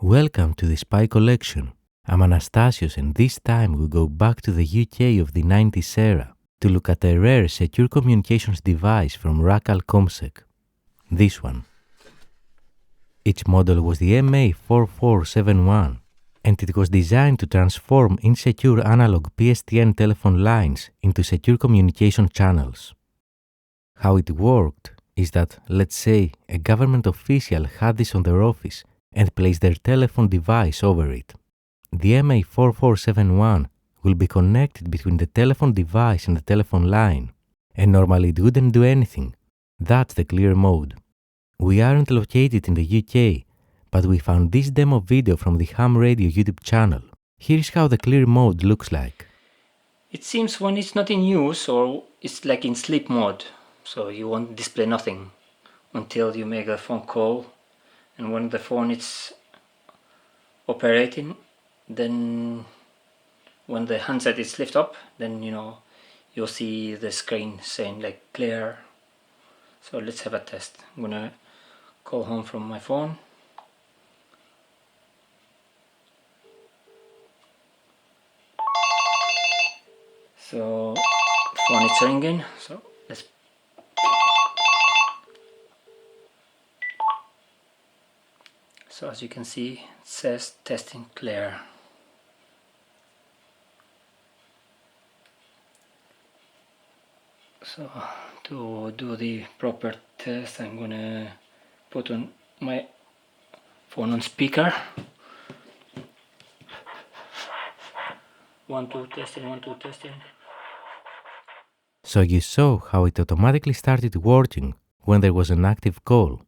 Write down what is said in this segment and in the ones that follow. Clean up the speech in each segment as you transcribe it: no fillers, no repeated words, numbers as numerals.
Welcome to the Spy Collection. I'm Anastasios, and this time we go back to the UK of the 90s era to look at a rare secure communications device from Racal COMSEC. This one. Its model was the MA-4471, and it was designed to transform insecure analog PSTN telephone lines into secure communication channels. How it worked is that, let's say, a government official had this on their office and placed their telephone device over it. The MA-4471 will be connected between the telephone device and the telephone line, and normally it wouldn't do anything. That's the clear mode. We aren't located in the UK, but we found this demo video from the Ham Radio YouTube channel. Here's how the clear mode looks like. It seems when it's not in use or it's like in sleep mode, so you won't display nothing until you make a phone call, and when the phone is operating, then when the handset is lift up, then you'll see the screen saying like clear. So let's have a test. I'm gonna call home from my phone. So phone is ringing, so let's so as you can see, it says testing clear. So to do the proper test, I'm gonna put on my phone on speaker. 1 2 testing, 1 2 testing. So you saw how it automatically started working when there was an active call.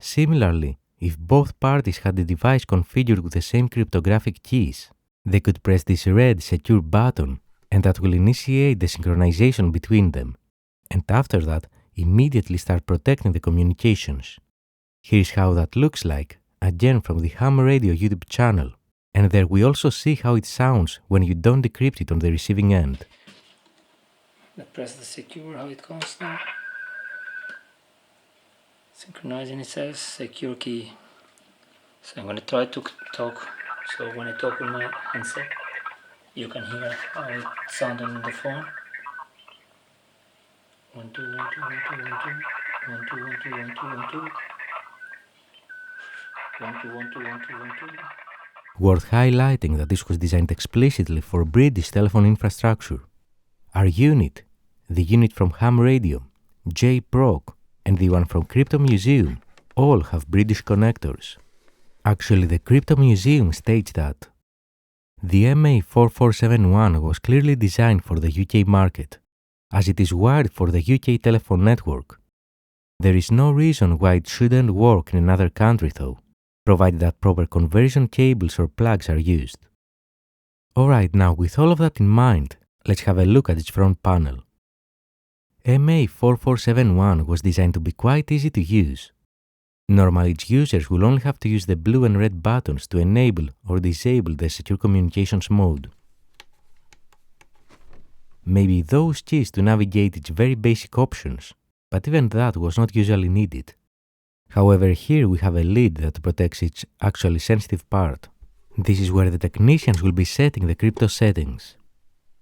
Similarly, if both parties had the device configured with the same cryptographic keys, they could press this red secure button, and that will initiate the synchronization between them, and after that, immediately start protecting the communications. Here's how that looks like, again from the Ham Radio YouTube channel, and there we also see how it sounds when you don't decrypt it on the receiving end. Let's press the secure, how it goes now. Synchronizing, it says secure key. So I'm going to try to talk. So when I talk with my handset, you can hear how it sounds on the phone. 1 2 1 2 1 2 1 2 1 2 1 2 1 2 1 2 1 2 1 2 1 2 1 2. Worth highlighting that this was designed explicitly for British telephone infrastructure. Our unit, the unit from Ham Radio, JPROC, and the one from Crypto Museum all have British connectors. Actually, the Crypto Museum states that the MA-4471 was clearly designed for the UK market, as it is wired for the UK telephone network. There is no reason why it shouldn't work in another country though, provided that proper conversion cables or plugs are used. Alright, now with all of that in mind, let's have a look at its front panel. MA-4471 was designed to be quite easy to use. Normally, its users will only have to use the blue and red buttons to enable or disable the secure communications mode. Maybe those keys to navigate its very basic options, but even that was not usually needed. However, here we have a lid that protects its actually sensitive part. This is where the technicians will be setting the crypto settings.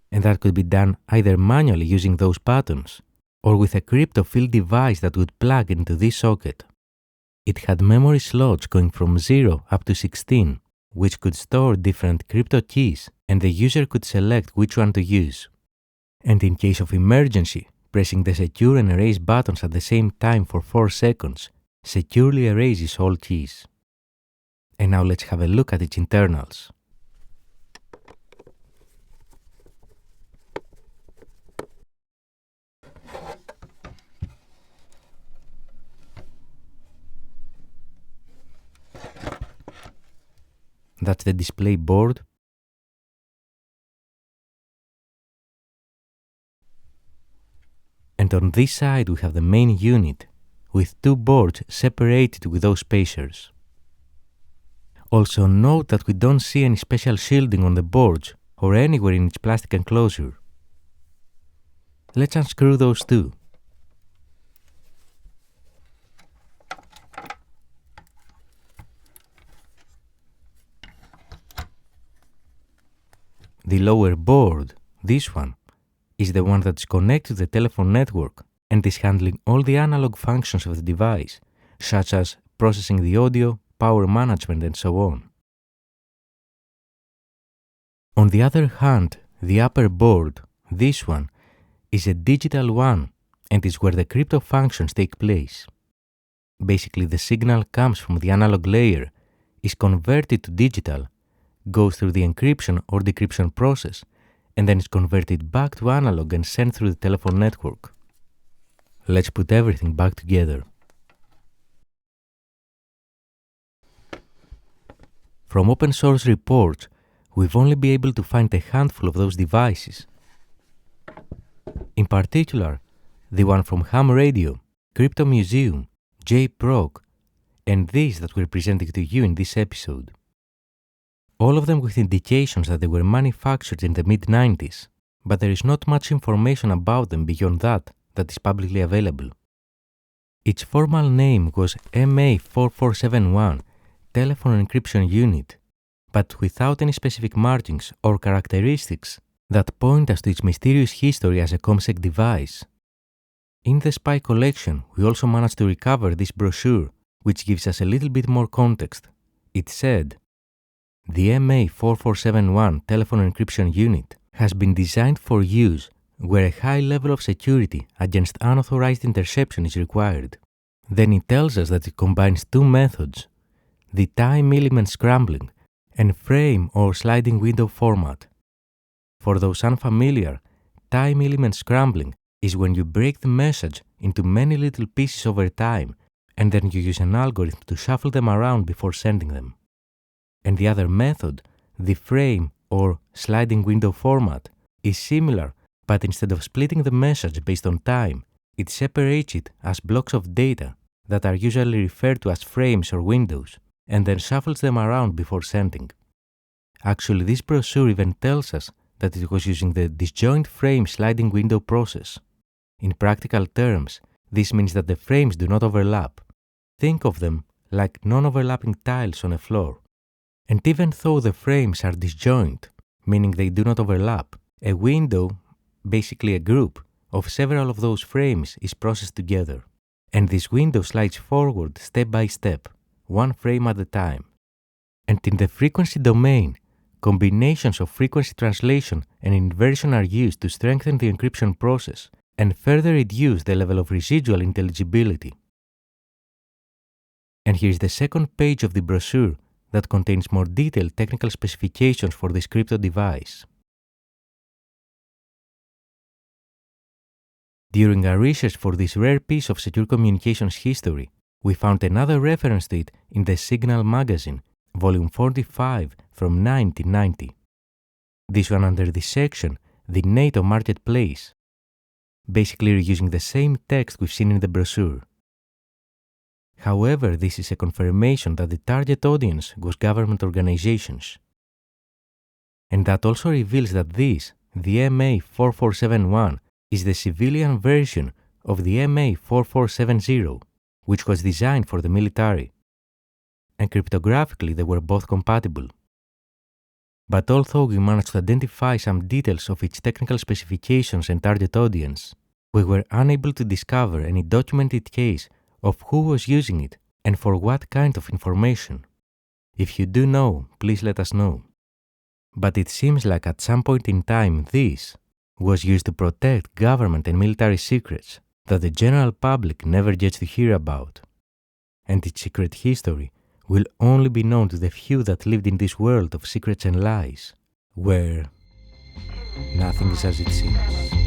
And that could be done either manually using those buttons, or with a crypto-filled device that would plug into this socket. It had memory slots going from 0 up to 16, which could store different crypto keys, and the user could select which one to use. And in case of emergency, pressing the secure and erase buttons at the same time for 4 seconds securely erases all keys. And now let's have a look at its internals. That's the display board. And on this side we have the main unit, with 2 boards separated with those spacers. Also note that we don't see any special shielding on the boards or anywhere in its plastic enclosure. Let's unscrew those too. The lower board, this one, is the one that is connected to the telephone network and is handling all the analog functions of the device, such as processing the audio, power management, and so on. On the other hand, the upper board, this one, is a digital one and is where the crypto functions take place. Basically, the signal comes from the analog layer, is converted to digital, goes through the encryption or decryption process, and then is converted back to analog and sent through the telephone network. Let's put everything back together. From open source reports, we've only been able to find a handful of those devices. In particular, the one from Ham Radio, Crypto Museum, JProg, and these that we're presenting to you in this episode. All of them with indications that they were manufactured in the mid-90s, but there is not much information about them beyond that is publicly available. Its formal name was MA-4471, Telephone Encryption Unit, but without any specific markings or characteristics that point us to its mysterious history as a COMSEC device. In the spy collection, we also managed to recover this brochure, which gives us a little bit more context. It said, "The MA-4471 Telephone Encryption Unit has been designed for use where a high level of security against unauthorized interception is required." Then it tells us that it combines two methods, the time element scrambling and frame or sliding window format. For those unfamiliar, time element scrambling is when you break the message into many little pieces over time and then you use an algorithm to shuffle them around before sending them. And the other method, the frame or sliding window format, is similar, but instead of splitting the message based on time, it separates it as blocks of data that are usually referred to as frames or windows, and then shuffles them around before sending. Actually, this brochure even tells us that it was using the disjoint frame sliding window process. In practical terms, this means that the frames do not overlap. Think of them like non-overlapping tiles on a floor. And even though the frames are disjoint, meaning they do not overlap, a window, basically a group, of several of those frames is processed together. And this window slides forward step by step, one frame at a time. And in the frequency domain, combinations of frequency translation and inversion are used to strengthen the encryption process and further reduce the level of residual intelligibility. And here's the second page of the brochure that contains more detailed technical specifications for this crypto device. During our research for this rare piece of secure communications history, we found another reference to it in the Signal magazine, volume 45 from 1990. This one under the section, the NATO Marketplace, basically reusing the same text we've seen in the brochure. However, this is a confirmation that the target audience was government organizations. And that also reveals that this, the MA-4471, is the civilian version of the MA-4470, which was designed for the military. And cryptographically, they were both compatible. But although we managed to identify some details of its technical specifications and target audience, we were unable to discover any documented case of who was using it and for what kind of information. If you do know, please let us know. But it seems like at some point in time this was used to protect government and military secrets that the general public never gets to hear about. And its secret history will only be known to the few that lived in this world of secrets and lies, where nothing is as it seems.